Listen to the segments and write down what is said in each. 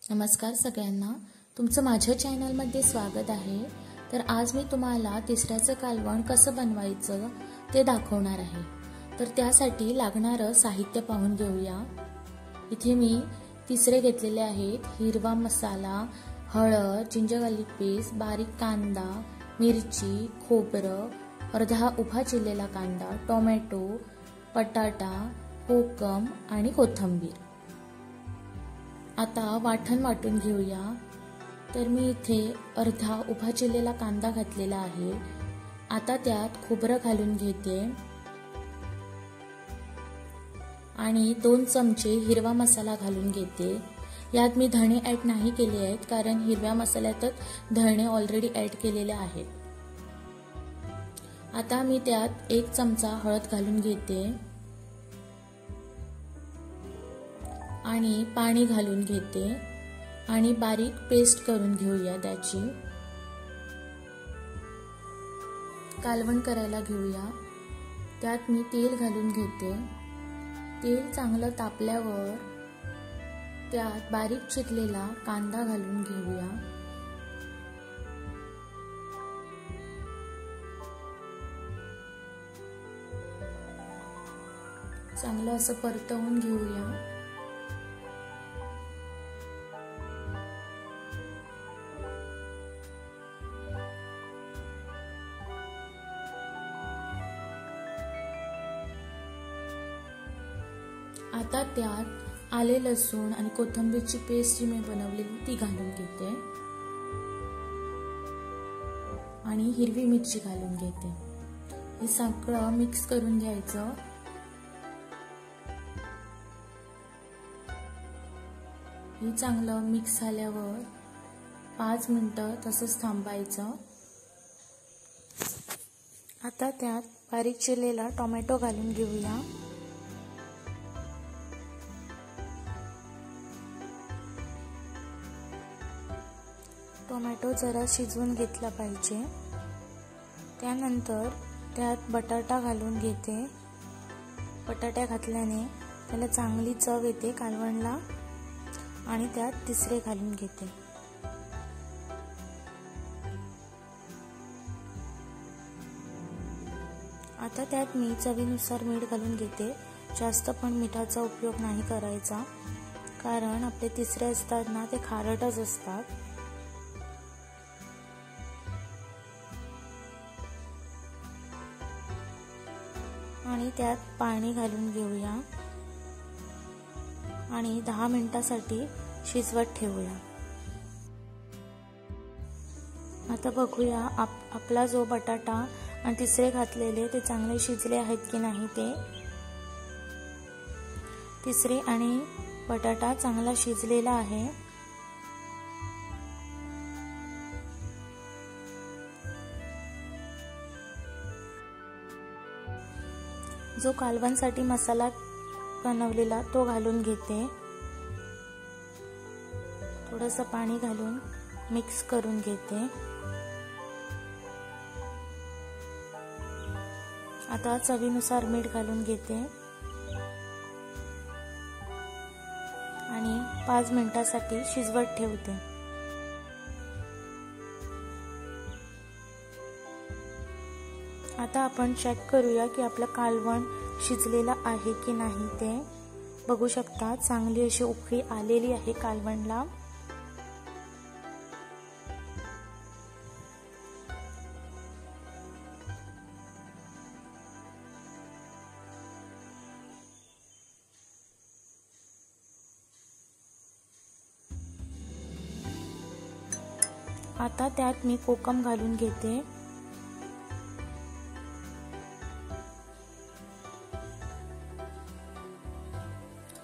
नमस्कार सगळ्यांना, तुमचं माझ्या चॅनलमध्ये स्वागत आहे। तर आज मी तुम्हाला तिसऱ्याचं कालवण कसं बनवायचं ते दाखवणार आहे। तर त्यासाठी लागणारं साहित्य पाहून घेऊया। इथे मी तिसरे घेतलेले आहेत। हिरवा मसाला, हळद, जिंजर गार्लिक पेस्ट, बारीक कांदा, मिरची, खोबरं, अर्धा उभा चिरलेला कांदा, टोमॅटो, बटाटा, कोकम आणि कोथिंबीर। आता वाटण वाटून घेऊया। तर मी इथे अर्धा उभा चिरलेला कांदा घातलेला आहे। आता त्यात खोबरं घालून घेते आणि 2 चमचे हिरवा मसाला घालून घेते। यात मी धणे ऍड नाही केले आहेत कारण हिरव्या मसाल्यातच धणे ऑलरेडी ऍड केलेले आहेत। आता मी त्यात 1 चमचा हळद घालून घेते आणि पाणी घालून घेते आणि बारीक पेस्ट करून घेऊया त्याची। कालवण करायला घेऊया। त्यात मी तेल घालून घेते। तेल चांगलं तापल्यावर त्यात बारीक चिरलेला कांदा घालून घेऊया। चांगलं असं परतवून घेऊया। आता त्यात आले लसूण आणि कोथिंबीरची पेस्ट जी मी बनवलेली ती घालून घेते आणि हिरवी मिरची घालून घेते। हे सगळं मिक्स करून घ्यायचं। हे चांगलं मिक्स झाल्यावर 5 मिनिटं तसंच थांबायचं। आता त्यात बारीक चिरलेला टोमॅटो घालून घेऊया। टोमॅटो जरा शिजवून घेतला पाहिजे। त्यानंतर त्यात बटाटा घालून घेते। बटाटा घातल्याने त्याला चांगली चव येते कालवणला आणि त्यात तिसरे घालून घेते। आता त्यात मी चवीनुसार मीठ घालून घेते। जास्त पण मिठाचा उपयोग नाही करायचा कारण आपले तिसरे असतात ना ते खारटच असतात। आणि त्यात पाणी घालून घेऊया आणि 10 मिनिटांसाठी शिजवत ठेवूया। आता बघूया आपला जो बटाटा आणि तिसरे घातलेले ते चांगले शिजले आहेत की नाही ते। तिसरे आणि बटाटा चांगला शिजलेला आहे। जो कालवणसाठी मसाला बनवलेला तो घालून घेते। थोडंसं पाणी घालून मिक्स करून घेते। आता चवीनुसार मीठ घालून घेते आणि 5 मिनिटांसाठी शिजवत ठेवते। आता आपण चेक करूया की आपलं कालवण शिजलेलं आहे की नाही ते। बघू शकता चांगली अशी उकळी आलेली आहे कालवणला। आता त्यात मी कोकम घालून घेते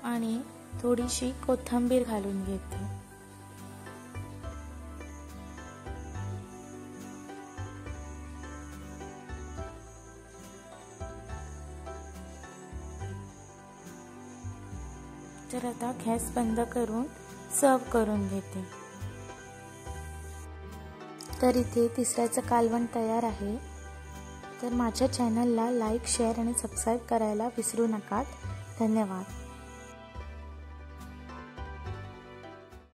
आणि थोडीशी कोथिंबीर घालून घेते। तर आता गॅस बंद करून सर्व करून घेते। तर इथे तिसऱ्याचं कालवण तयार आहे। तर माझ्या चॅनलला लाईक, शेअर आणि सबस्क्राईब करायला विसरू नका। धन्यवाद।